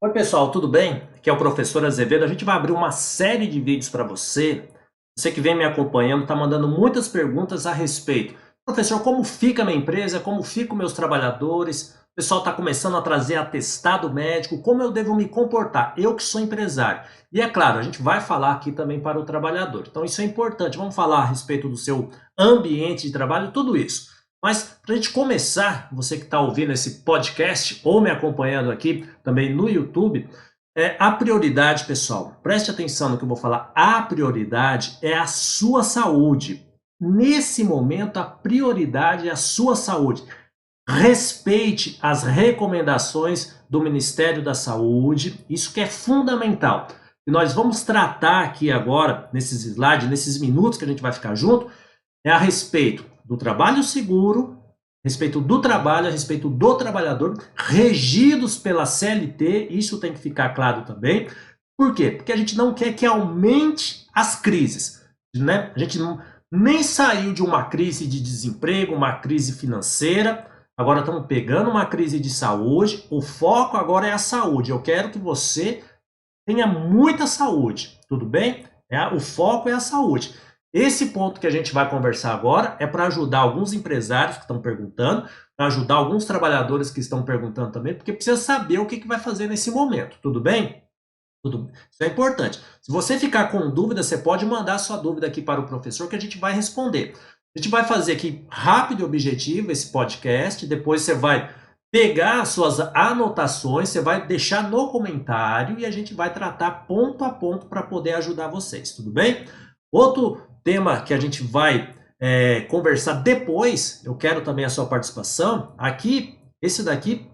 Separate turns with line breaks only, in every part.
Oi pessoal, tudo bem? Aqui é o professor Azevedo. A gente vai abrir uma série de vídeos para você. Você que vem me acompanhando está mandando muitas perguntas a respeito. Professor, como fica a minha empresa? Como ficam meus trabalhadores? O pessoal está começando a trazer atestado médico. Como eu devo me comportar? Eu que sou empresário. E é claro, a gente vai falar aqui também para o trabalhador. Então isso é importante. Vamos falar a respeito do seu ambiente de trabalho, tudo isso. Mas para a gente começar, você que está ouvindo esse podcast ou me acompanhando aqui também no YouTube, a prioridade, pessoal, preste atenção no que eu vou falar. A prioridade é a sua saúde. Nesse momento, a prioridade é a sua saúde. Respeite as recomendações do Ministério da Saúde, isso que é fundamental. E nós vamos tratar aqui agora, nesses slides, nesses minutos que a gente vai ficar junto, é a respeito do trabalho seguro, a respeito do trabalho, a respeito do trabalhador, regidos pela CLT, isso tem que ficar claro também. Por quê? Porque a gente não quer que aumente as crises, né? A gente nem saiu de uma crise de desemprego, uma crise financeira, agora estamos pegando uma crise de saúde, o foco agora é a saúde. Eu quero que você tenha muita saúde, tudo bem? O foco é a saúde. Esse ponto que a gente vai conversar agora é para ajudar alguns empresários que estão perguntando, para ajudar alguns trabalhadores que estão perguntando também, porque precisa saber o que vai fazer nesse momento, tudo bem? Isso é importante. Se você ficar com dúvida, você pode mandar sua dúvida aqui para o professor que a gente vai responder. A gente vai fazer aqui rápido e objetivo esse podcast, depois você vai pegar as suas anotações, você vai deixar no comentário e a gente vai tratar ponto a ponto para poder ajudar vocês, tudo bem? Outro tema que a gente vai conversar depois, eu quero também a sua participação, aqui, esse daqui,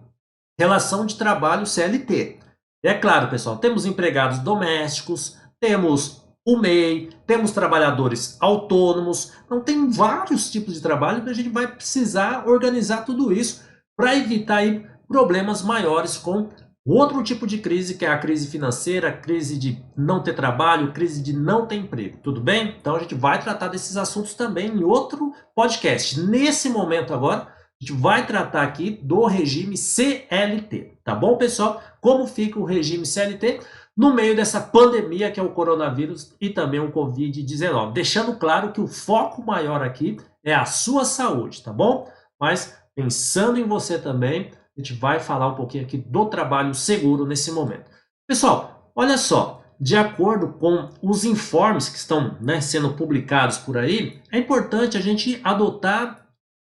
relação de trabalho CLT. E é claro, pessoal, temos empregados domésticos, temos o MEI, temos trabalhadores autônomos, então tem vários tipos de trabalho que a gente vai precisar organizar tudo isso para evitar aí problemas maiores com outro tipo de crise, que é a crise financeira, a crise de não ter trabalho, crise de não ter emprego, tudo bem? Então a gente vai tratar desses assuntos também em outro podcast. Nesse momento agora, a gente vai tratar aqui do regime CLT, tá bom, pessoal? Como fica o regime CLT no meio dessa pandemia que é o coronavírus e também o Covid-19. Deixando claro que o foco maior aqui é a sua saúde, tá bom? Mas pensando em você também, a gente vai falar um pouquinho aqui do trabalho seguro nesse momento. Pessoal, olha só, de acordo com os informes que estão sendo publicados por aí, é importante a gente adotar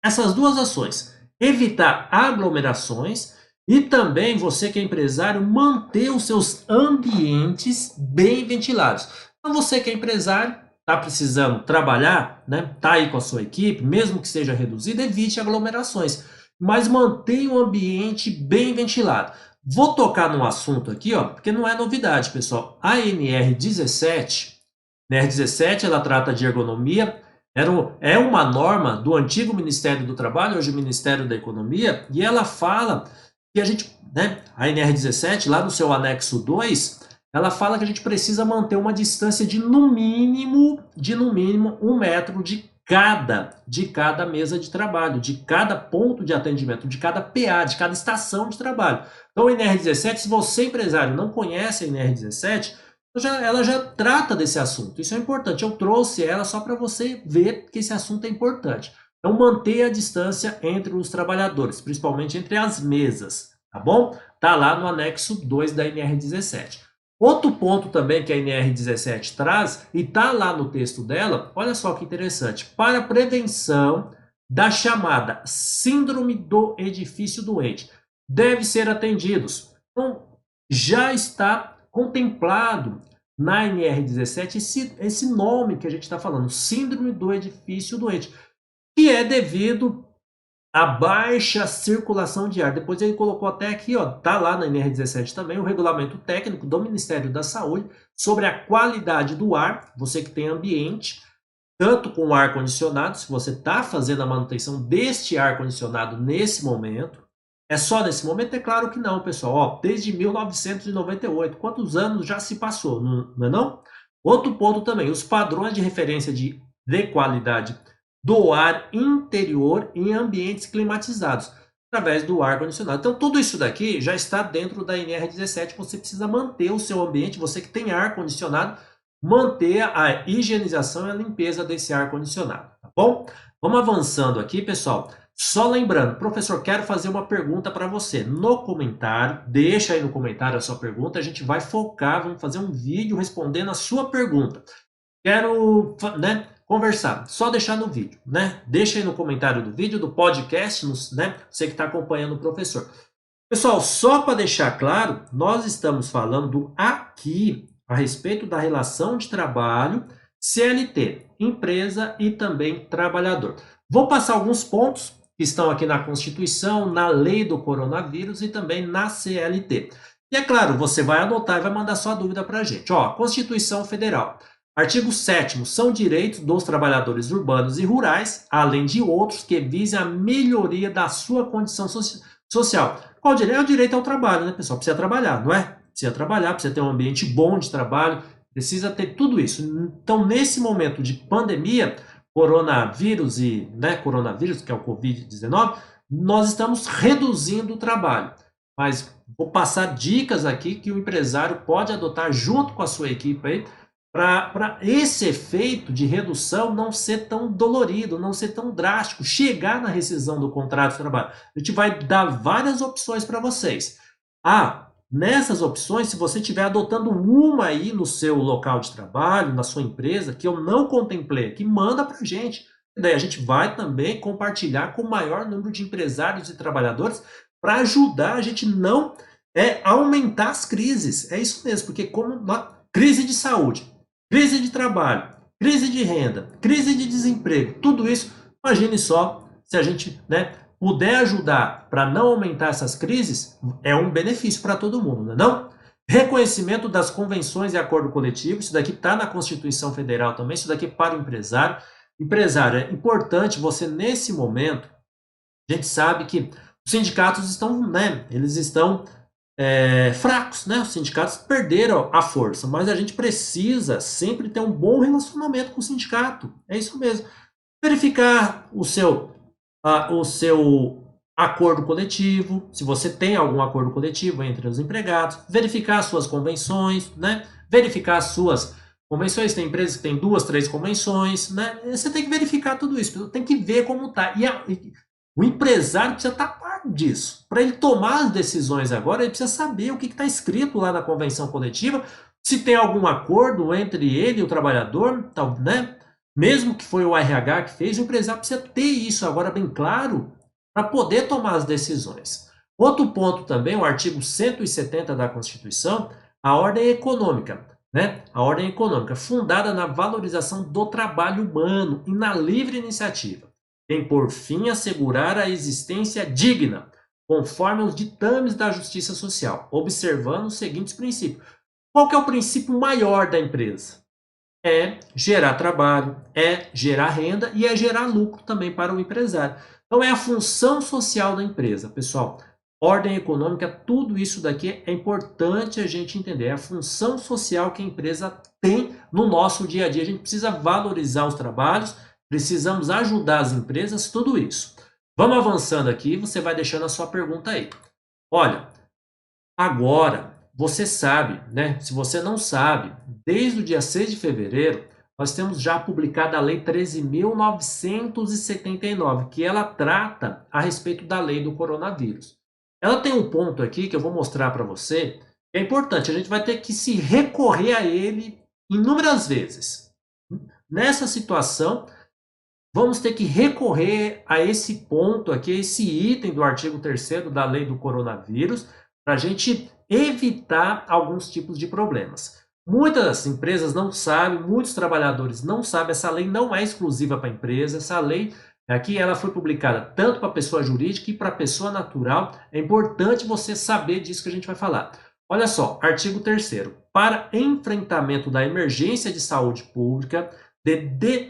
essas duas ações. Evitar aglomerações e também, você que é empresário, manter os seus ambientes bem ventilados. Então, você que é empresário, está precisando trabalhar, está aí com a sua equipe, mesmo que seja reduzida, evite aglomerações, mas mantenha o ambiente bem ventilado. Vou tocar num assunto aqui, porque não é novidade, pessoal. A NR17, ela trata de ergonomia, é uma norma do antigo Ministério do Trabalho, hoje Ministério da Economia, e ela fala que a gente, a NR17, lá no seu anexo 2, ela fala que a gente precisa manter uma distância de no mínimo 1 metro de cada mesa de trabalho, de cada ponto de atendimento, de cada PA, de cada estação de trabalho. Então, a NR17, se você, empresário, não conhece a NR17, ela já trata desse assunto. Isso é importante. Eu trouxe ela só para você ver que esse assunto é importante. Então, manter a distância entre os trabalhadores, principalmente entre as mesas, tá bom? Tá lá no anexo 2 da NR17. Outro ponto também que a NR17 traz, e tá lá no texto dela, olha só que interessante, para a prevenção da chamada síndrome do edifício doente, deve ser atendidos. Então, já está contemplado na NR17 esse nome que a gente está falando, síndrome do edifício doente, que é devido à baixa circulação de ar. Depois ele colocou até aqui, tá lá na NR17 também, o regulamento técnico do Ministério da Saúde sobre a qualidade do ar, você que tem ambiente, tanto com ar-condicionado, se você está fazendo a manutenção deste ar-condicionado nesse momento. É só nesse momento? É claro que não, pessoal. Desde 1998, quantos anos já se passou, não é não? Outro ponto também, os padrões de referência de qualidade do ar interior em ambientes climatizados. através do ar-condicionado. Então, tudo isso daqui já está dentro da NR17. Você precisa manter o seu ambiente, você que tem ar-condicionado, manter a higienização e a limpeza desse ar-condicionado, tá bom? Vamos avançando aqui, pessoal. Só lembrando, professor, quero fazer uma pergunta para você. No comentário, deixa aí no comentário a sua pergunta, a gente vai focar, vamos fazer um vídeo respondendo a sua pergunta. Quero, né, conversar, só deixar no vídeo, né? Deixa aí no comentário do vídeo, do podcast, né? Você que está acompanhando o professor. Pessoal, só para deixar claro, nós estamos falando aqui a respeito da relação de trabalho CLT, empresa e também trabalhador. Vou passar alguns pontos que estão aqui na Constituição, na lei do coronavírus e também na CLT. E é claro, você vai anotar e vai mandar sua dúvida para a gente. Ó, Constituição Federal. Artigo 7º, são direitos dos trabalhadores urbanos e rurais, além de outros que visem a melhoria da sua condição social. Qual direito? É o direito ao trabalho, né, pessoal? Precisa trabalhar, não é? Precisa trabalhar, precisa ter um ambiente bom de trabalho, precisa ter tudo isso. Então, nesse momento de pandemia, coronavírus e, né, coronavírus, que é o Covid-19, nós estamos reduzindo o trabalho. Mas vou passar dicas aqui que o empresário pode adotar junto com a sua equipe aí, para esse efeito de redução não ser tão dolorido, não ser tão drástico, chegar na rescisão do contrato de trabalho. A gente vai dar várias opções para vocês. Nessas opções, se você estiver adotando uma aí no seu local de trabalho, na sua empresa, que eu não contemplei aqui, manda para a gente. Daí a gente vai também compartilhar com o maior número de empresários e trabalhadores para ajudar a gente não aumentar as crises. É isso mesmo, porque como uma crise de saúde, crise de trabalho, crise de renda, crise de desemprego, tudo isso, imagine só se a gente, né, puder ajudar para não aumentar essas crises, é um benefício para todo mundo, não é não? Reconhecimento das convenções e acordo coletivo, isso daqui está na Constituição Federal também, isso daqui é para o empresário. Empresário, é importante você, nesse momento, a gente sabe que os sindicatos estão, né, eles estão fracos, né? Os sindicatos perderam a força, mas a gente precisa sempre ter um bom relacionamento com o sindicato. É isso mesmo. Verificar o seu acordo coletivo, se você tem algum acordo coletivo entre os empregados, verificar as suas convenções, né? Verificar as suas convenções, tem empresas que têm 2, 3 convenções, né? Você tem que verificar tudo isso, tem que ver como está. E o empresário precisa estar par disso. Para ele tomar as decisões agora, ele precisa saber o que está escrito lá na convenção coletiva, se tem algum acordo entre ele e o trabalhador, né? Mesmo que foi o RH que fez, o empresário precisa ter isso agora bem claro para poder tomar as decisões. Outro ponto também, o artigo 170 da Constituição, a ordem econômica. Né? A ordem econômica, fundada na valorização do trabalho humano e na livre iniciativa, tem por fim assegurar a existência digna, conforme os ditames da justiça social, observando os seguintes princípios. Qual que é o princípio maior da empresa? É gerar trabalho, é gerar renda e é gerar lucro também para o empresário. Então é a função social da empresa, pessoal. Ordem econômica, tudo isso daqui é importante a gente entender. É a função social que a empresa tem no nosso dia a dia. A gente precisa valorizar os trabalhos, precisamos ajudar as empresas, tudo isso. Vamos avançando aqui, você vai deixando a sua pergunta aí. Olha, agora você sabe, né? Se você não sabe, desde o dia 6 de fevereiro, nós temos já publicada a Lei 13.979, que ela trata a respeito da lei do coronavírus. Ela tem um ponto aqui que eu vou mostrar para você, que é importante, a gente vai ter que se recorrer a ele inúmeras vezes. Nessa situação, vamos ter que recorrer a esse ponto aqui, esse item do artigo 3º da lei do coronavírus, para a gente evitar alguns tipos de problemas. Muitas empresas não sabem, muitos trabalhadores não sabem, essa lei não é exclusiva para a empresa, essa lei aqui ela foi publicada tanto para a pessoa jurídica e para a pessoa natural. É importante você saber disso que a gente vai falar. Olha só, artigo 3º. Para enfrentamento da emergência de saúde pública de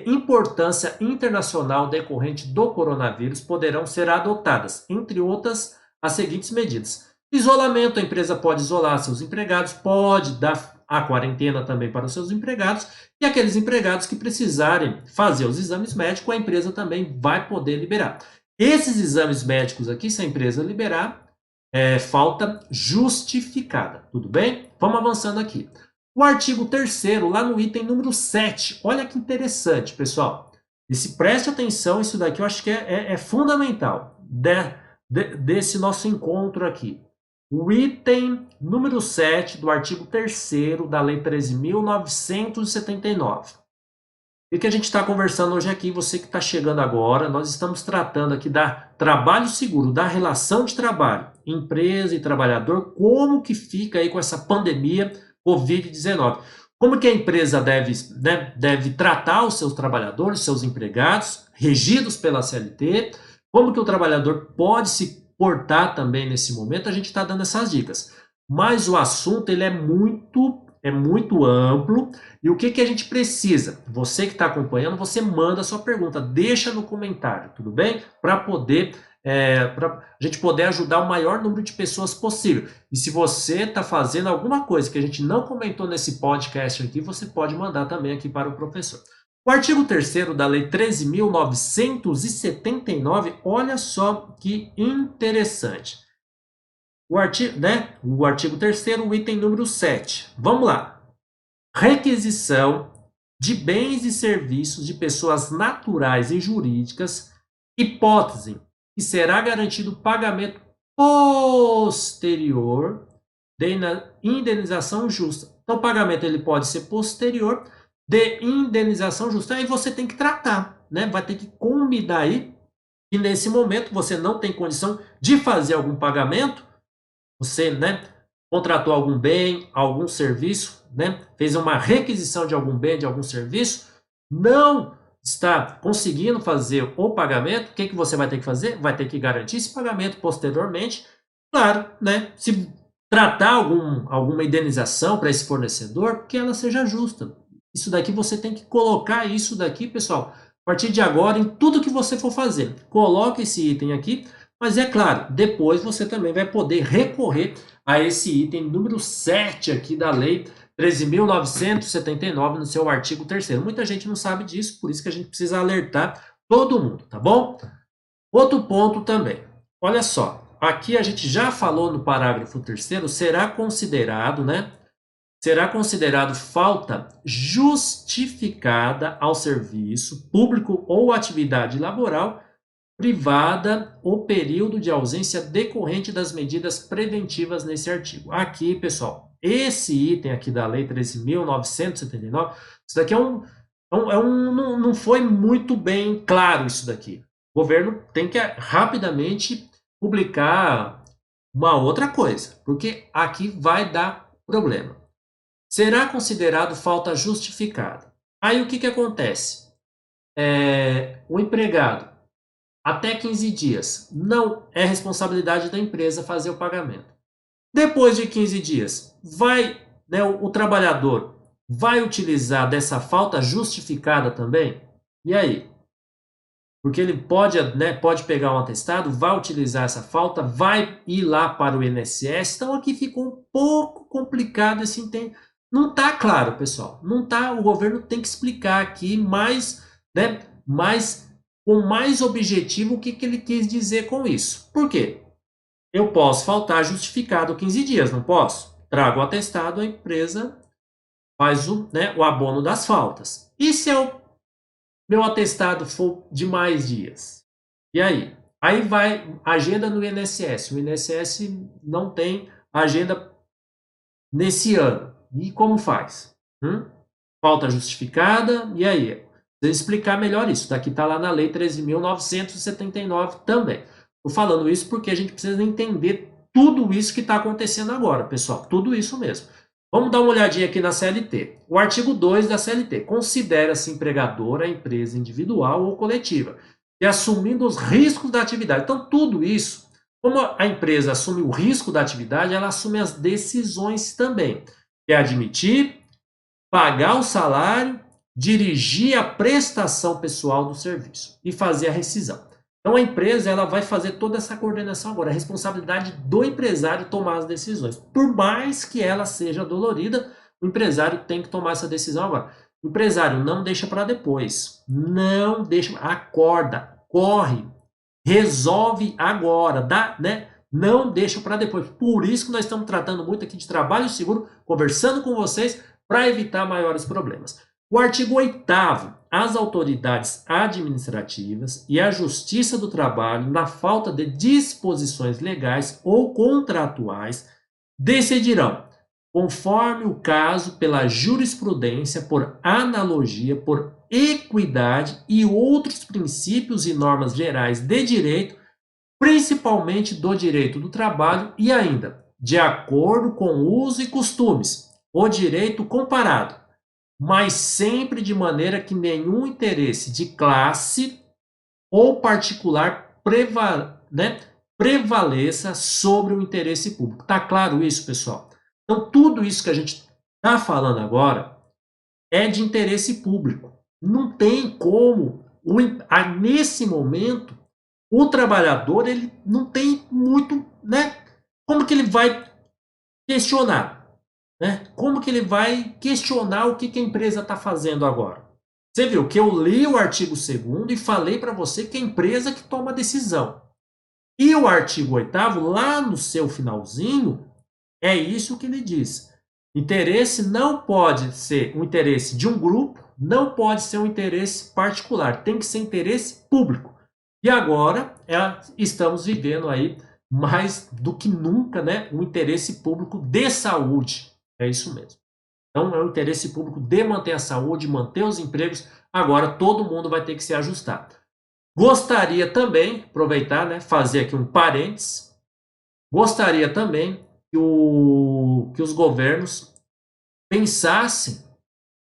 importância internacional decorrente do coronavírus, poderão ser adotadas, entre outras, as seguintes medidas. Isolamento, a empresa pode isolar seus empregados, pode dar a quarentena também para os seus empregados, e aqueles empregados que precisarem fazer os exames médicos, a empresa também vai poder liberar. Esses exames médicos aqui, se a empresa liberar, é falta justificada, tudo bem? Vamos avançando aqui. O artigo 3º, lá no item número 7, olha que interessante, pessoal. Preste atenção, isso daqui eu acho que é fundamental desse nosso encontro aqui. O item número 7 do artigo 3º da Lei 13.979. O que a gente está conversando hoje aqui, você que está chegando agora, nós estamos tratando aqui da trabalho seguro, da relação de trabalho, empresa e trabalhador, como que fica aí com essa pandemia Covid-19. Como que a empresa deve tratar os seus trabalhadores, seus empregados, regidos pela CLT, como que o trabalhador pode se portar também nesse momento, a gente está dando essas dicas. Mas o assunto ele é muito amplo. E o que a gente precisa? Você que está acompanhando, você manda a sua pergunta, deixa no comentário, tudo bem? Para a gente poder ajudar o maior número de pessoas possível. E se você está fazendo alguma coisa que a gente não comentou nesse podcast aqui, você pode mandar também aqui para o professor. O artigo 3º da Lei 13.979, olha só que interessante. O artigo 3º, o item número 7. Vamos lá. Requisição de bens e serviços de pessoas naturais e jurídicas, hipótese que será garantido pagamento posterior de indenização justa. Então, o pagamento ele pode ser posterior de indenização justa. Aí você tem que tratar, né? Vai ter que combinar aí que nesse momento você não tem condição de fazer algum pagamento, você, né, contratou algum bem, algum serviço, né, fez uma requisição de algum bem, de algum serviço, não está conseguindo fazer o pagamento, o que você vai ter que fazer? Vai ter que garantir esse pagamento posteriormente, claro, né, se tratar alguma indenização para esse fornecedor, que ela seja justa. Isso daqui você tem que colocar isso daqui, pessoal, a partir de agora, em tudo que você for fazer. Coloque esse item aqui, mas é claro, depois você também vai poder recorrer a esse item número 7 aqui da Lei 13.979 no seu artigo 3º. Muita gente não sabe disso, por isso que a gente precisa alertar todo mundo, tá bom? Outro ponto também, olha só, aqui a gente já falou no parágrafo 3º, será considerado falta justificada ao serviço público ou atividade laboral privada o período de ausência decorrente das medidas preventivas nesse artigo. Aqui, pessoal, esse item aqui da Lei 13.979, isso daqui não foi muito bem claro isso daqui. O governo tem que rapidamente publicar uma outra coisa, porque aqui vai dar problema. Será considerado falta justificada. Aí o que acontece? O empregado até 15 dias. Não é responsabilidade da empresa fazer o pagamento. Depois de 15 dias, o trabalhador vai utilizar dessa falta justificada também? E aí? Porque ele pode pegar um atestado, vai utilizar essa falta, vai ir lá para o INSS. Então aqui ficou um pouco complicado esse entendimento. Não está claro, pessoal. Não está. O governo tem que explicar aqui mais com mais objetivo o que ele quis dizer com isso. Por quê? Eu posso faltar justificado 15 dias, não posso? Trago o atestado, a empresa faz o abono das faltas. E se meu atestado for de mais dias? E aí? Aí vai agenda no INSS. O INSS não tem agenda nesse ano. E como faz? Falta justificada, e aí? Precisa explicar melhor isso. Daqui está lá na Lei 13.979 também. Estou falando isso porque a gente precisa entender tudo isso que está acontecendo agora, pessoal. Tudo isso mesmo. Vamos dar uma olhadinha aqui na CLT. O artigo 2 da CLT. Considera-se empregadora a empresa individual ou coletiva, e assumindo os riscos da atividade. Então, tudo isso, como a empresa assume o risco da atividade, ela assume as decisões também. Que é admitir, pagar o salário, dirigir a prestação pessoal do serviço e fazer a rescisão. Então a empresa ela vai fazer toda essa coordenação agora, a responsabilidade do empresário tomar as decisões. Por mais que ela seja dolorida, o empresário tem que tomar essa decisão agora. O empresário não deixa para depois, não deixa, acorda, corre, resolve agora, dá, né? Não deixa para depois. Por isso que nós estamos tratando muito aqui de trabalho seguro, conversando com vocês para evitar maiores problemas. O artigo 8º, as autoridades administrativas e a Justiça do Trabalho, na falta de disposições legais ou contratuais, decidirão, conforme o caso, pela jurisprudência, por analogia, por equidade e outros princípios e normas gerais de direito, principalmente do direito do trabalho e ainda, de acordo com o uso e costumes, o direito comparado, mas sempre de maneira que nenhum interesse de classe ou particular prevaleça sobre o interesse público. Tá claro isso, pessoal? Então, tudo isso que a gente está falando agora é de interesse público. Não tem como, nesse momento, o trabalhador ele não tem muito, né? Como que ele vai questionar? Né? Como que ele vai questionar o que a empresa está fazendo agora? Você viu que eu li o artigo 2º e falei para você que é a empresa que toma a decisão. E o artigo 8º, lá no seu finalzinho, é isso que ele diz. Interesse não pode ser um interesse de um grupo, não pode ser um interesse particular, tem que ser interesse público. E agora estamos vivendo aí mais do que nunca, né, um interesse público de saúde. É isso mesmo. Então é um interesse público de manter a saúde, manter os empregos. Agora todo mundo vai ter que se ajustar. Gostaria também, aproveitar, né, fazer aqui um parênteses, gostaria também que os governos pensassem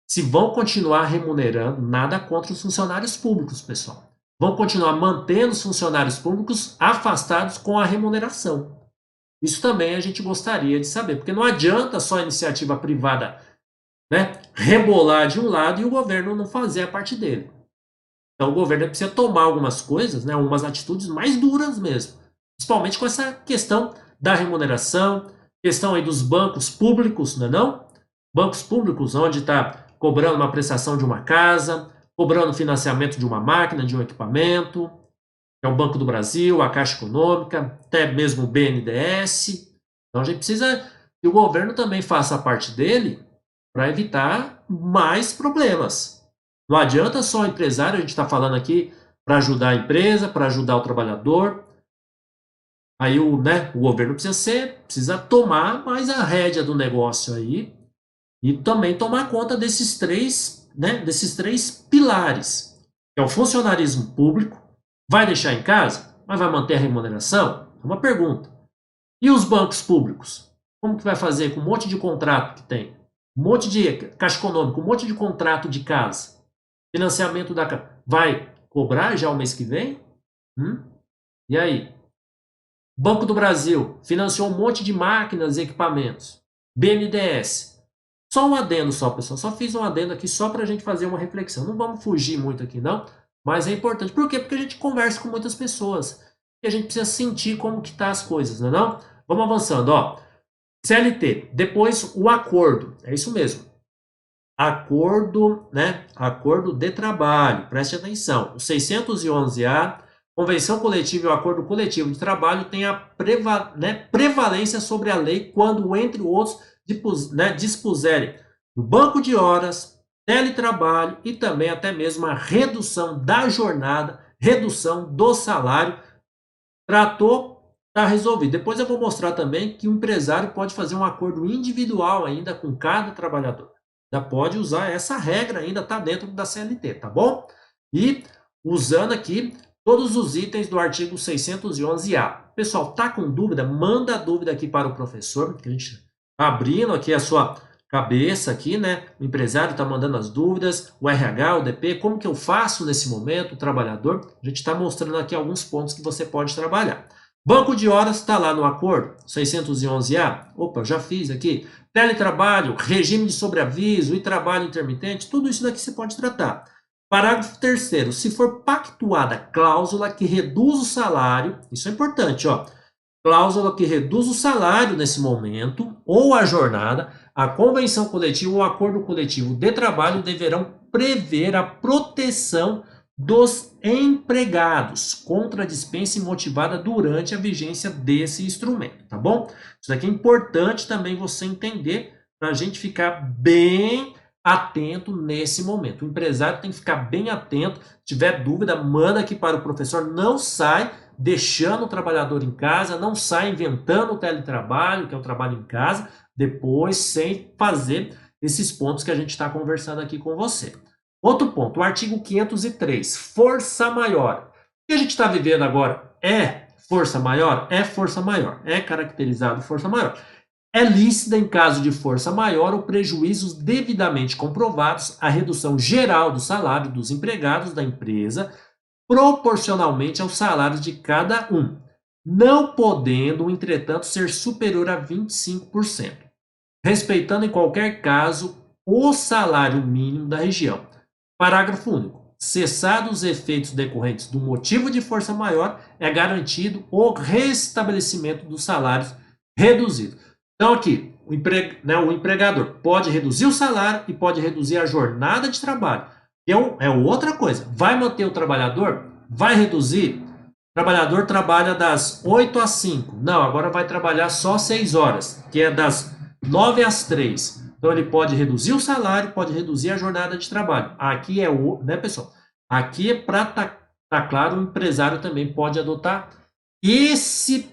se vão continuar remunerando, nada contra os funcionários públicos, pessoal. Vão continuar mantendo os funcionários públicos afastados com a remuneração. Isso também a gente gostaria de saber, porque não adianta só a iniciativa privada, né, rebolar de um lado e o governo não fazer a parte dele. Então o governo precisa tomar algumas coisas, né, algumas atitudes mais duras mesmo, principalmente com essa questão da remuneração, questão aí dos bancos públicos, não é não? Bancos públicos onde está cobrando uma prestação de uma casa, cobrando financiamento de uma máquina, de um equipamento, que é o Banco do Brasil, a Caixa Econômica, até mesmo o BNDES. Então a gente precisa que o governo também faça a parte dele para evitar mais problemas. Não adianta só o empresário, a gente está falando aqui para ajudar a empresa, para ajudar o trabalhador. Aí o governo precisa tomar mais a rédea do negócio aí e também tomar conta desses três pilares, que é o funcionarismo público. Vai deixar em casa, mas vai manter a remuneração? É uma pergunta. E os bancos públicos? Como que vai fazer com um monte de contrato que tem? Um monte de Caixa Econômica, um monte de contrato de casa. Financiamento da casa. Vai cobrar já o mês que vem? E aí? Banco do Brasil financiou um monte de máquinas e equipamentos. BNDES. Só um adendo só, pessoal. Só fiz um adendo aqui só para a gente fazer uma reflexão. Não vamos fugir muito aqui, não. Mas é importante. Por quê? Porque a gente conversa com muitas pessoas. E a gente precisa sentir como que tá as coisas, não é não? Vamos avançando, ó. CLT. Depois o acordo. É isso mesmo. Acordo, né? Acordo de trabalho. Preste atenção. O 611A, Convenção Coletiva e o Acordo Coletivo de Trabalho tem a prevalência sobre a lei quando, entre outros, dispuserem do banco de horas, teletrabalho e também até mesmo a redução da jornada, redução do salário. Tratou, está resolvido. Depois eu vou mostrar também que o empresário pode fazer um acordo individual ainda com cada trabalhador. Já pode usar essa regra, ainda está dentro da CLT, tá bom? E usando aqui todos os itens do artigo 611A. Pessoal, tá com dúvida? Manda a dúvida aqui para o professor, que a gente está abrindo aqui a sua cabeça aqui, né? O empresário está mandando as dúvidas, o RH, o DP, como que eu faço nesse momento, o trabalhador? A gente está mostrando aqui alguns pontos que você pode trabalhar. Banco de horas está lá no acordo, 611A. Opa, já fiz aqui. Teletrabalho, regime de sobreaviso e trabalho intermitente, tudo isso daqui você pode tratar. Parágrafo 3º, se for pactuada cláusula que reduz o salário, isso é importante, ó. Cláusula que reduz o salário nesse momento, ou a jornada, a convenção coletiva ou acordo coletivo de trabalho deverão prever a proteção dos empregados contra a dispensa imotivada durante a vigência desse instrumento, tá bom? Isso daqui é importante também você entender para a gente ficar bem atento nesse momento. O empresário tem que ficar bem atento. Se tiver dúvida, manda aqui para o professor. Não sai deixando o trabalhador em casa, não sai inventando o teletrabalho, que é o trabalho em casa, depois sem fazer esses pontos que a gente está conversando aqui com você. Outro ponto, o artigo 503, força maior. O que a gente está vivendo agora é força maior? É força maior, é caracterizado força maior. É lícita, em caso de força maior, ou prejuízos devidamente comprovados, a redução geral do salário dos empregados da empresa, proporcionalmente aos salários de cada um, não podendo, entretanto, ser superior a 25%, respeitando em qualquer caso o salário mínimo da região. Parágrafo único. Cessados os efeitos decorrentes do motivo de força maior, é garantido o restabelecimento dos salários reduzidos. Então, aqui, o empregador pode reduzir o salário e pode reduzir a jornada de trabalho. É outra coisa. Vai manter o trabalhador? Vai reduzir? O trabalhador trabalha das 8 às 5. Não, agora vai trabalhar só 6 horas, que é das 9 às 3. Então, ele pode reduzir o salário, pode reduzir a jornada de trabalho. Aqui é o, né, pessoal? Aqui é para tá claro, o empresário também pode adotar esse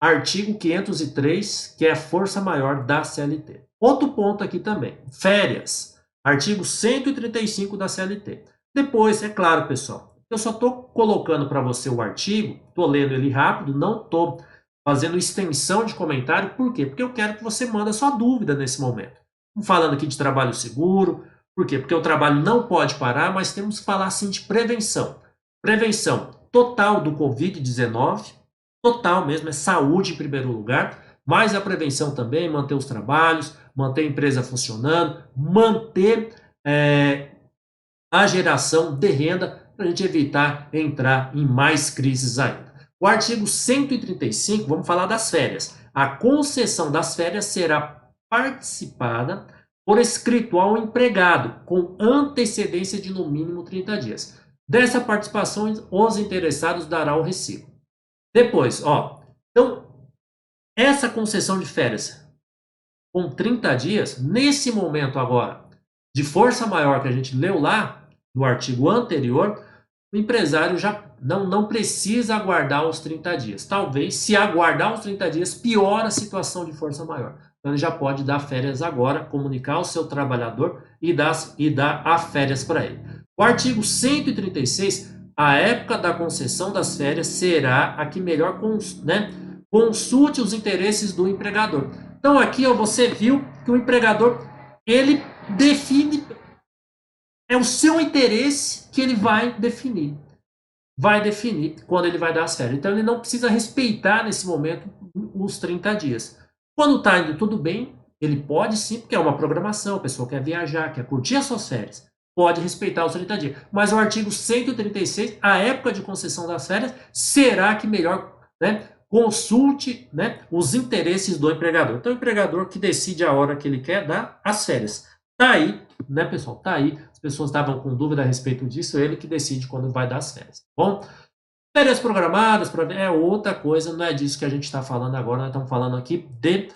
artigo 503, que é a força maior da CLT. Outro ponto aqui também, férias. Artigo 135 da CLT. Depois, é claro, pessoal, eu só estou colocando para você o artigo, estou lendo ele rápido, não estou fazendo extensão de comentário. Por quê? Porque eu quero que você mande a sua dúvida nesse momento. Estamos falando aqui de trabalho seguro. Por quê? Porque o trabalho não pode parar, mas temos que falar sim de prevenção. Prevenção total do Covid-19, total mesmo, é saúde em primeiro lugar, mas a prevenção também, manter os trabalhos, manter a empresa funcionando, manter a geração de renda para a gente evitar entrar em mais crises ainda. O artigo 135, vamos falar das férias. A concessão das férias será participada por escrito ao empregado, com antecedência de no mínimo 30 dias. Dessa participação, os interessados darão o recibo. Depois, então, essa concessão de férias com 30 dias, nesse momento agora, de força maior que a gente leu lá, no artigo anterior, o empresário já não precisa aguardar os 30 dias. Talvez, se aguardar os 30 dias, piora a situação de força maior. Então, ele já pode dar férias agora, comunicar ao seu trabalhador e dar as férias para ele. O artigo 136, a época da concessão das férias será a que melhor consulte os interesses do empregador. Então, aqui você viu que o empregador, ele define, é o seu interesse que ele vai definir. Vai definir quando ele vai dar as férias. Então, ele não precisa respeitar, nesse momento, os 30 dias. Quando está indo tudo bem, ele pode sim, porque é uma programação, a pessoa quer viajar, quer curtir as suas férias, pode respeitar os 30 dias. Mas o artigo 136, a época de concessão das férias, será que melhor, consulte, os interesses do empregador. Então, o empregador que decide a hora que ele quer dar as férias. Tá aí, pessoal? Tá aí. As pessoas estavam com dúvida a respeito disso, ele que decide quando vai dar as férias. Bom, férias programadas é outra coisa, não é disso que a gente está falando agora. Nós estamos falando aqui de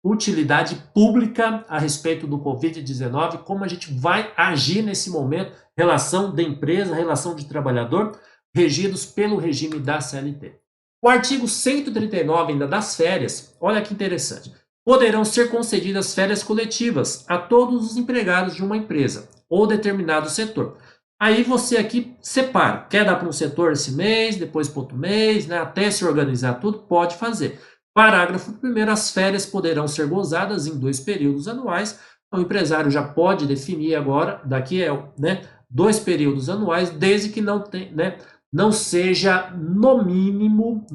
utilidade pública a respeito do Covid-19, como a gente vai agir nesse momento, relação de empresa, relação de trabalhador, regidos pelo regime da CLT. O artigo 139 ainda das férias, olha que interessante. Poderão ser concedidas férias coletivas a todos os empregados de uma empresa ou determinado setor. Aí você aqui separa, quer dar para um setor esse mês, depois para outro mês, até se organizar tudo, pode fazer. Parágrafo 1º, as férias poderão ser gozadas em 2 períodos anuais. O empresário já pode definir agora, daqui 2 períodos anuais, desde que não seja no mínimo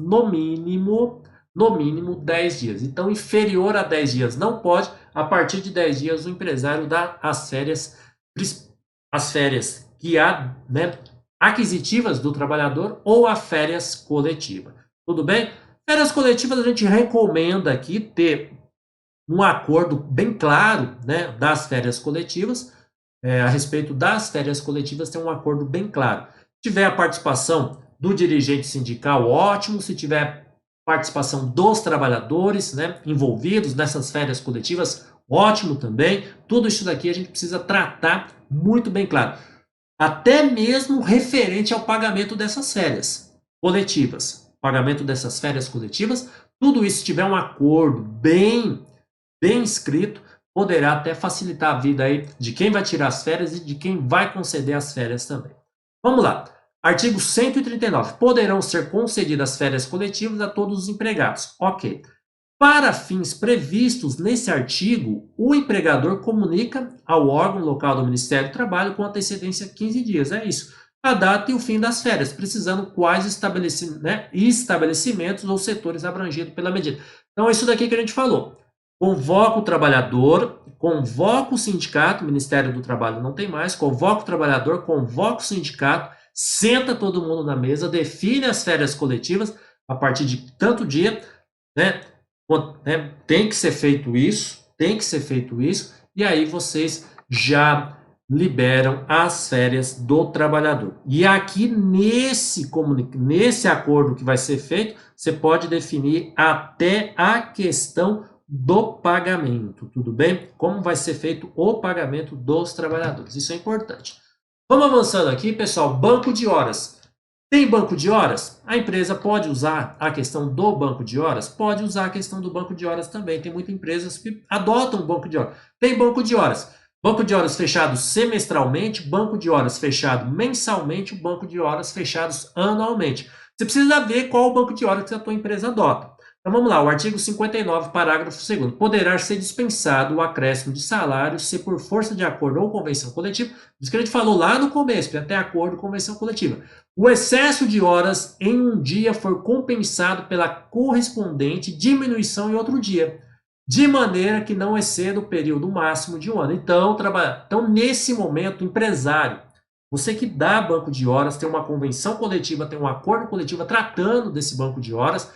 10 dias. Então, inferior a 10 dias não pode. A partir de 10 dias, o empresário dá as férias que há, aquisitivas do trabalhador ou a férias coletiva. Tudo bem? Férias coletivas a gente recomenda aqui ter um acordo bem claro, das férias coletivas, a respeito das férias coletivas, tem um acordo bem claro. Se tiver a participação do dirigente sindical, ótimo. Se tiver participação dos trabalhadores, né, envolvidos nessas férias coletivas, ótimo também. Tudo isso daqui a gente precisa tratar muito bem claro. Até mesmo referente ao pagamento dessas férias coletivas. Pagamento dessas férias coletivas, tudo isso, se tiver um acordo bem escrito, poderá até facilitar a vida aí de quem vai tirar as férias e de quem vai conceder as férias também. Vamos lá. Artigo 139. Poderão ser concedidas férias coletivas a todos os empregados. Ok. Para fins previstos nesse artigo, o empregador comunica ao órgão local do Ministério do Trabalho com antecedência 15 dias. É isso. A data e o fim das férias, precisando quais estabelecimentos ou setores abrangidos pela medida. Então, é isso daqui que a gente falou. Convoca o trabalhador, convoca o sindicato, o Ministério do Trabalho não tem mais, convoca o trabalhador, convoca o sindicato, senta todo mundo na mesa, define as férias coletivas a partir de tanto dia, né? Tem que ser feito isso, e aí vocês já liberam as férias do trabalhador. E aqui nesse acordo que vai ser feito, você pode definir até a questão do pagamento, tudo bem? Como vai ser feito o pagamento dos trabalhadores, isso é importante. Vamos avançando aqui, pessoal, banco de horas. Tem banco de horas? A empresa pode usar a questão do banco de horas? Pode usar a questão do banco de horas também. Tem muitas empresas que adotam banco de horas. Tem banco de horas. Banco de horas fechado semestralmente, banco de horas fechado mensalmente, banco de horas fechados anualmente. Você precisa ver qual o banco de horas que a tua empresa adota. Então vamos lá, o artigo 59, parágrafo 2º. Poderá ser dispensado o acréscimo de salário se por força de acordo ou convenção coletiva, isso que a gente falou lá no começo, que até acordo ou convenção coletiva. O excesso de horas em um dia for compensado pela correspondente diminuição em outro dia, de maneira que não exceda o período máximo de um ano. Então, nesse momento, empresário, você que dá banco de horas, tem uma convenção coletiva, tem um acordo coletivo tratando desse banco de horas,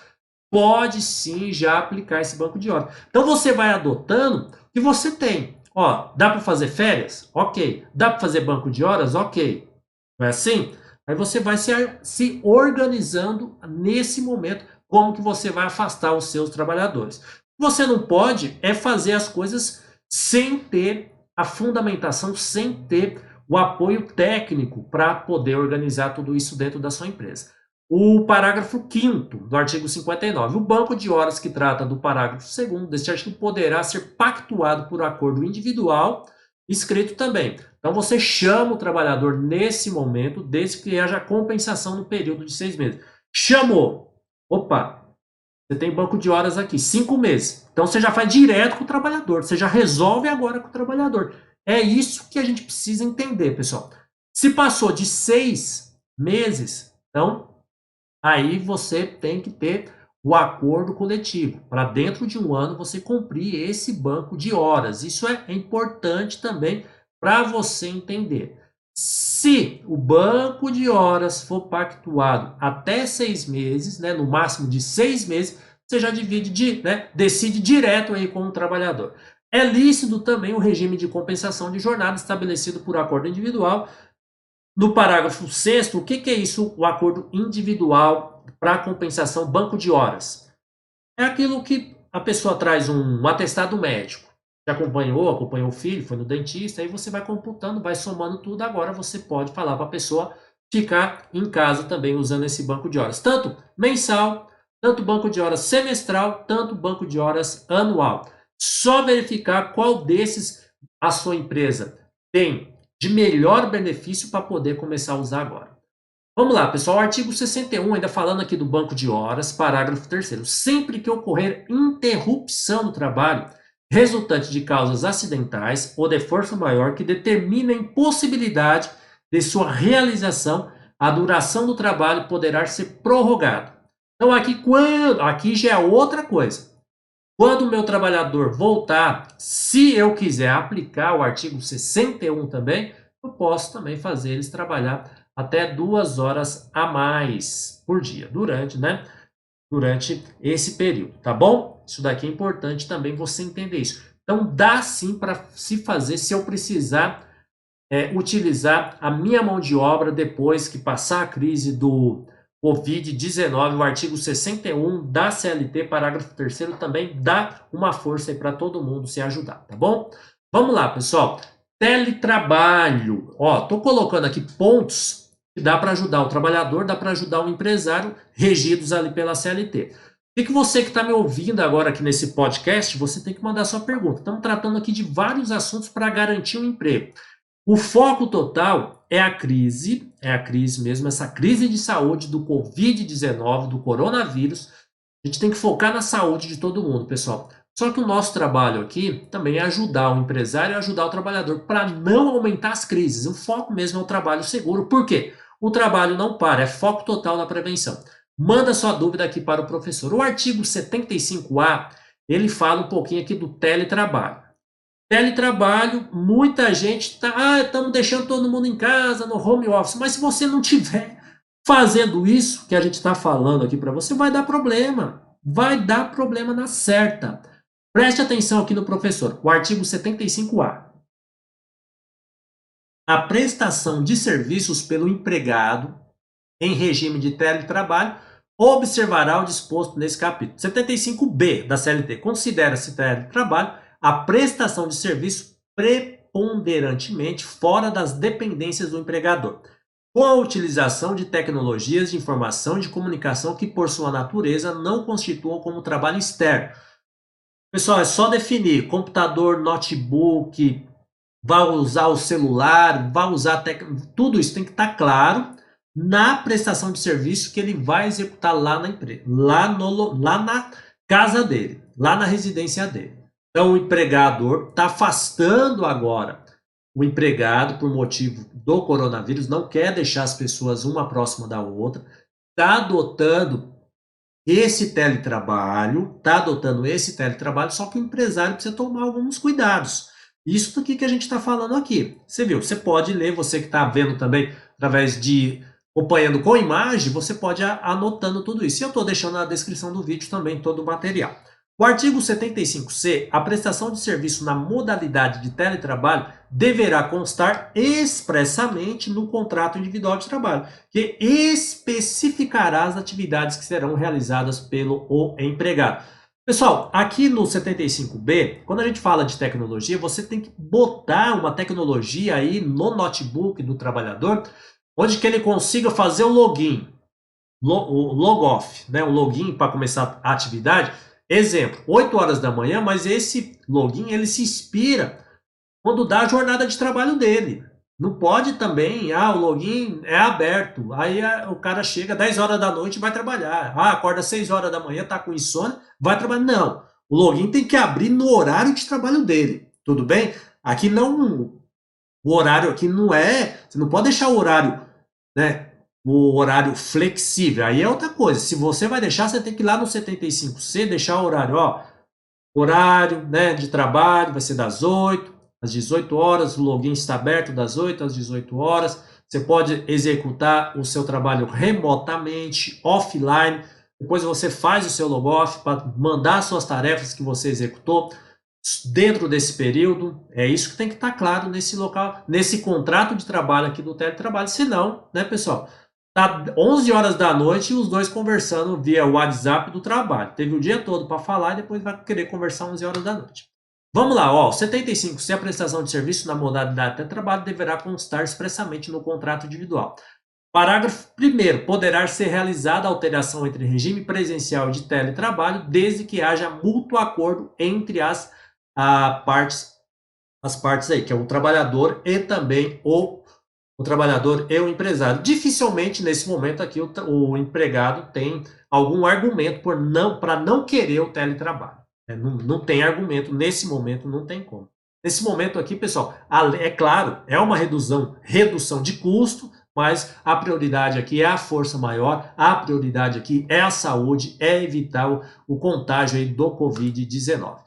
pode sim já aplicar esse banco de horas. Então você vai adotando o que você tem. Ó, dá para fazer férias? Ok. Dá para fazer banco de horas? Ok. Não é assim? Aí você vai se organizando nesse momento, como que você vai afastar os seus trabalhadores. Você não pode fazer as coisas sem ter a fundamentação, sem ter o apoio técnico para poder organizar tudo isso dentro da sua empresa. O parágrafo 5º do artigo 59. O banco de horas que trata do parágrafo 2º deste artigo poderá ser pactuado por acordo individual, escrito também. Então você chama o trabalhador nesse momento, desde que haja compensação no período de 6 meses. Chamou. Opa, você tem banco de horas aqui, 5 meses. Então você já faz direto com o trabalhador, você já resolve agora com o trabalhador. É isso que a gente precisa entender, pessoal. Se passou de 6 meses, então aí você tem que ter o acordo coletivo, para dentro de um ano você cumprir esse banco de horas. Isso é importante também para você entender. Se o banco de horas for pactuado até 6 meses, né, no máximo de 6 meses, você já decide direto aí com o trabalhador. É lícito também o regime de compensação de jornada estabelecido por acordo individual. No parágrafo 6º, o que é isso, o acordo individual para compensação banco de horas? É aquilo que a pessoa traz um atestado médico, que acompanhou o filho, foi no dentista, aí você vai computando, vai somando tudo, agora você pode falar para a pessoa ficar em casa também usando esse banco de horas, tanto mensal, tanto banco de horas semestral, tanto banco de horas anual. Só verificar qual desses a sua empresa tem de melhor benefício para poder começar a usar agora. Vamos lá, pessoal. Artigo 61, ainda falando aqui do banco de horas, parágrafo 3º. Sempre que ocorrer interrupção do trabalho resultante de causas acidentais ou de força maior que determina a impossibilidade de sua realização, a duração do trabalho poderá ser prorrogada. Então aqui já é outra coisa. Quando o meu trabalhador voltar, se eu quiser aplicar o artigo 61 também, eu posso também fazer eles trabalhar até 2 horas a mais por dia, durante esse período, tá bom? Isso daqui é importante também você entender isso. Então, dá sim para se fazer, se eu precisar utilizar a minha mão de obra depois que passar a crise do Covid-19, o artigo 61 da CLT, parágrafo 3º, também dá uma força aí para todo mundo se ajudar, tá bom? Vamos lá, pessoal. Teletrabalho. Ó, tô colocando aqui pontos que dá para ajudar o trabalhador, dá para ajudar o empresário, regidos ali pela CLT. O que você que está me ouvindo agora aqui nesse podcast, você tem que mandar sua pergunta. Estamos tratando aqui de vários assuntos para garantir um emprego. O foco total é a crise mesmo, essa crise de saúde do Covid-19, do coronavírus. A gente tem que focar na saúde de todo mundo, pessoal. Só que o nosso trabalho aqui também é ajudar o empresário e ajudar o trabalhador para não aumentar as crises. O foco mesmo é o trabalho seguro. Por quê? O trabalho não para, é foco total na prevenção. Manda sua dúvida aqui para o professor. O artigo 75A, ele fala um pouquinho aqui do teletrabalho. Teletrabalho, muita gente está, estamos deixando todo mundo em casa, no home office, mas se você não tiver fazendo isso que a gente está falando aqui para você, vai dar problema. Vai dar problema na certa. Preste atenção aqui no professor, o artigo 75A. A prestação de serviços pelo empregado em regime de teletrabalho observará o disposto nesse capítulo. 75B da CLT considera-se teletrabalho a prestação de serviço preponderantemente fora das dependências do empregador, com a utilização de tecnologias de informação e de comunicação que, por sua natureza, não constituam como trabalho externo. Pessoal, é só definir computador, notebook, vai usar o celular, vai usar tudo isso tem que estar claro na prestação de serviço que ele vai executar lá na empresa, lá na casa dele, lá na residência dele. Então, o empregador está afastando agora o empregado por motivo do coronavírus, não quer deixar as pessoas uma próxima da outra, está adotando esse teletrabalho, só que o empresário precisa tomar alguns cuidados. Isso daqui que a gente está falando aqui. Você viu, você pode ler, você que está vendo também, através de acompanhando com imagem, você pode ir anotando tudo isso. E eu estou deixando na descrição do vídeo também todo o material. O artigo 75C, a prestação de serviço na modalidade de teletrabalho deverá constar expressamente no contrato individual de trabalho, que especificará as atividades que serão realizadas pelo empregado. Pessoal, aqui no 75B, quando a gente fala de tecnologia, você tem que botar uma tecnologia aí no notebook do trabalhador, onde que ele consiga fazer o login, o log-off, né? O login para começar a atividade. Exemplo, 8 horas da manhã, mas esse login ele se inspira quando dá a jornada de trabalho dele. Não pode também, o login é aberto, aí o cara chega 10 horas da noite e vai trabalhar. Acorda 6 horas da manhã, tá com insônia, vai trabalhar. Não, o login tem que abrir no horário de trabalho dele, tudo bem? Aqui não, o horário aqui não é, você não pode deixar o horário, né? O horário flexível, aí é outra coisa. Se você vai deixar, você tem que ir lá no 75C, deixar o horário, horário, né, de trabalho vai ser das 8 às 18 horas, o login está aberto das 8 às 18 horas. Você pode executar o seu trabalho remotamente, offline. Depois você faz o seu log-off para mandar suas tarefas que você executou dentro desse período. É isso que tem que estar claro nesse local, nesse contrato de trabalho aqui do teletrabalho. Senão, né, pessoal? Tá 11 horas da noite e os dois conversando via WhatsApp do trabalho. Teve o dia todo para falar e depois vai querer conversar 11 horas da noite. Vamos lá, 75. Se a prestação de serviço na modalidade de teletrabalho deverá constar expressamente no contrato individual. Parágrafo 1º. Poderá ser realizada alteração entre regime presencial e de teletrabalho desde que haja mútuo acordo entre as partes aí, que é o trabalhador e também o trabalhador e o empresário. Dificilmente, nesse momento aqui, o empregado tem algum argumento para não querer o teletrabalho. Não tem argumento, nesse momento não tem como. Nesse momento aqui, pessoal, é claro, é uma redução de custo, mas a prioridade aqui é a força maior, a prioridade aqui é a saúde, é evitar o contágio aí do Covid-19.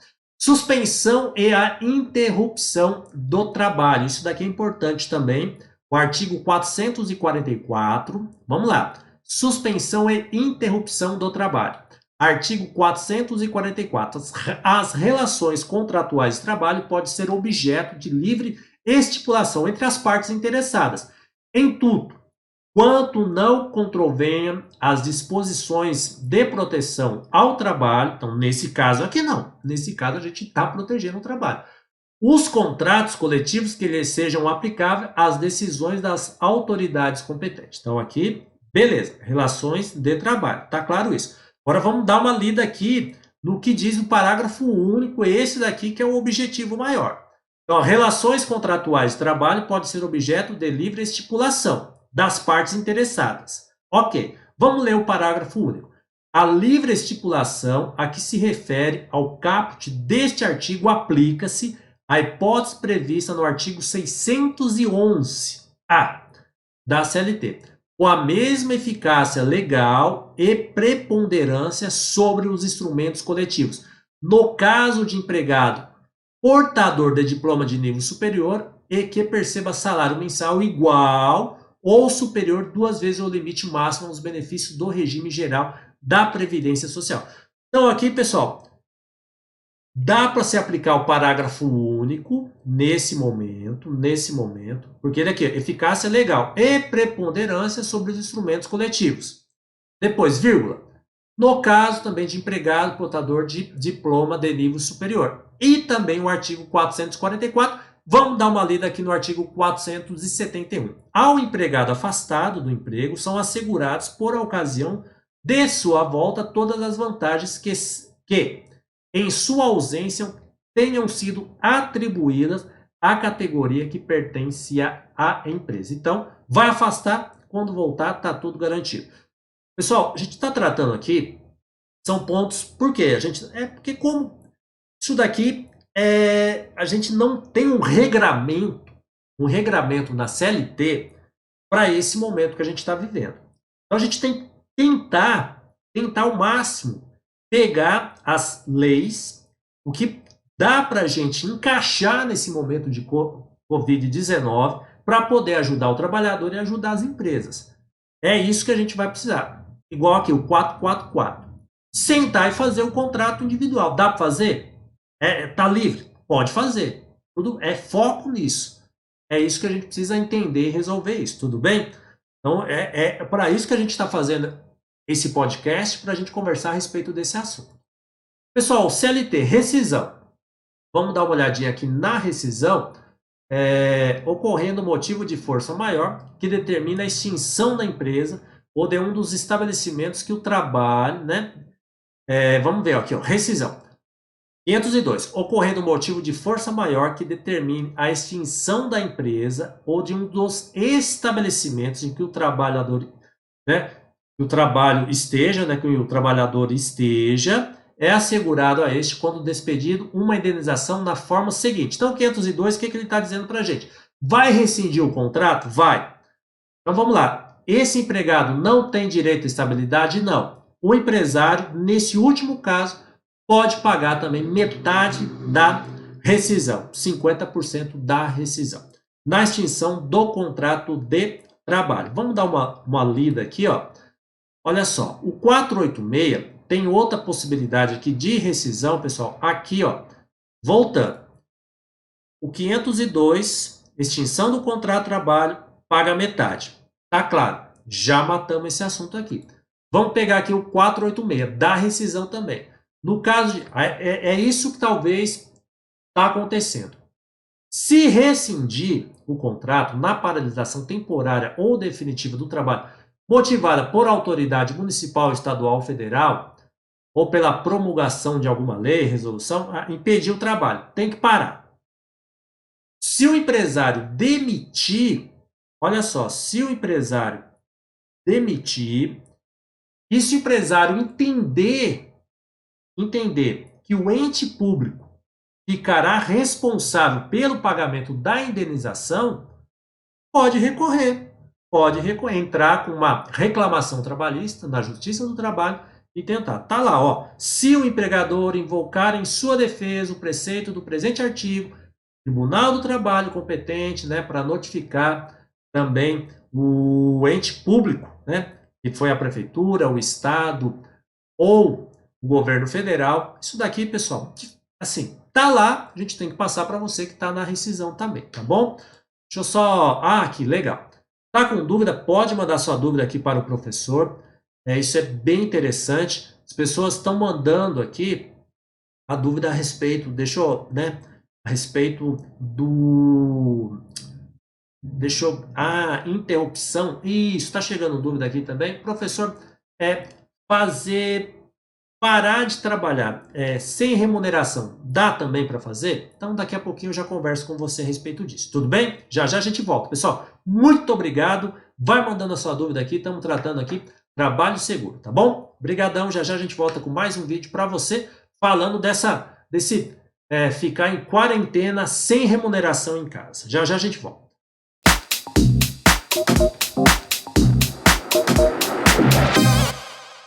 Suspensão e a interrupção do trabalho. Isso daqui é importante também. O artigo 444, vamos lá. Suspensão e interrupção do trabalho. Artigo 444. As relações contratuais de trabalho podem ser objeto de livre estipulação entre as partes interessadas, em tudo, quanto não contravenha as disposições de proteção ao trabalho. Então, nesse caso aqui não. Nesse caso, a gente está protegendo o trabalho. Os contratos coletivos que lhes sejam aplicáveis às decisões das autoridades competentes. Então, aqui, beleza. Relações de trabalho. Tá claro isso. Agora, vamos dar uma lida aqui no que diz o parágrafo único, esse daqui que é o objetivo maior. Então, relações contratuais de trabalho podem ser objeto de livre estipulação das partes interessadas. Ok, vamos ler o parágrafo único. A livre estipulação a que se refere ao caput deste artigo aplica-se à hipótese prevista no artigo 611-A da CLT, com a mesma eficácia legal e preponderância sobre os instrumentos coletivos. No caso de empregado portador de diploma de nível superior e que perceba salário mensal igual ou superior 2 vezes o limite máximo aos benefícios do regime geral da Previdência Social. Então, aqui, pessoal, dá para se aplicar o parágrafo único nesse momento, porque ele aqui, eficácia legal e preponderância sobre os instrumentos coletivos. Depois, vírgula. No caso também de empregado portador de diploma de nível superior. E também o artigo 444. Vamos dar uma lida aqui no artigo 471. Ao empregado afastado do emprego, são assegurados, por ocasião de sua volta, todas as vantagens que em sua ausência, tenham sido atribuídas à categoria que pertence à empresa. Então, vai afastar, quando voltar, está tudo garantido. Pessoal, a gente está tratando aqui, são pontos, por quê? Porque como isso daqui, a gente não tem um regramento na CLT para esse momento que a gente está vivendo. Então, a gente tem que tentar ao máximo pegar as leis, o que dá para a gente encaixar nesse momento de Covid-19 para poder ajudar o trabalhador e ajudar as empresas. É isso que a gente vai precisar. Igual aqui, o 444. Sentar e fazer o contrato individual. Dá para fazer? Tá livre? Pode fazer. Tudo é foco nisso. É isso que a gente precisa entender e resolver isso, tudo bem? Então, é para isso que a gente está fazendo esse podcast, para a gente conversar a respeito desse assunto. Pessoal, CLT, rescisão. Vamos dar uma olhadinha aqui na rescisão. Ocorrendo motivo de força maior que determina a extinção da empresa ou de um dos estabelecimentos que o trabalho, né? Vamos ver aqui, ó, rescisão. 502. Ocorrendo motivo de força maior que determine a extinção da empresa ou de um dos estabelecimentos em que o trabalhador, né, que o trabalho esteja, né, que o trabalhador esteja, é assegurado a este, quando despedido, uma indenização na forma seguinte. Então, 502, o que ele está dizendo para a gente? Vai rescindir o contrato? Vai. Então, vamos lá. Esse empregado não tem direito à estabilidade? Não. O empresário, nesse último caso, pode pagar também metade da rescisão, 50% da rescisão, na extinção do contrato de trabalho. Vamos dar uma lida aqui, ó. Olha só, o 486 tem outra possibilidade aqui de rescisão, pessoal. Aqui, ó, voltando. O 502, extinção do contrato de trabalho, paga metade. Tá claro, já matamos esse assunto aqui. Vamos pegar aqui o 486, da rescisão também. No caso, é isso que talvez está acontecendo. Se rescindir o contrato na paralisação temporária ou definitiva do trabalho, motivada por autoridade municipal, estadual ou federal, ou pela promulgação de alguma lei, resolução, impedir o trabalho. Tem que parar. Se o empresário demitir, olha só, se o empresário demitir, e se o empresário entender que o ente público ficará responsável pelo pagamento da indenização, pode recorrer, entrar com uma reclamação trabalhista na Justiça do Trabalho e tentar. Tá lá, ó. Se o empregador invocar em sua defesa o preceito do presente artigo, Tribunal do Trabalho competente, né, para notificar também o ente público, né, que foi a prefeitura, o estado ou o governo federal. Isso daqui, pessoal, assim, Tá lá, a gente tem que passar para você que está na rescisão também, tá bom? Deixa eu só... Ah, que legal. Tá com dúvida? Pode mandar sua dúvida aqui para o professor. Isso é bem interessante. As pessoas estão mandando aqui a dúvida a respeito, deixa eu, né, a respeito do... Deixa eu... Ah, interrupção. Isso, está chegando dúvida aqui também. Professor, fazer... Parar de trabalhar sem remuneração, dá também para fazer? Então daqui a pouquinho eu já converso com você a respeito disso, tudo bem? Já já a gente volta. Pessoal, muito obrigado. Vai mandando a sua dúvida aqui, estamos tratando aqui trabalho seguro, tá bom? Obrigadão, já já a gente volta com mais um vídeo para você falando desse ficar em quarentena sem remuneração em casa. Já já a gente volta.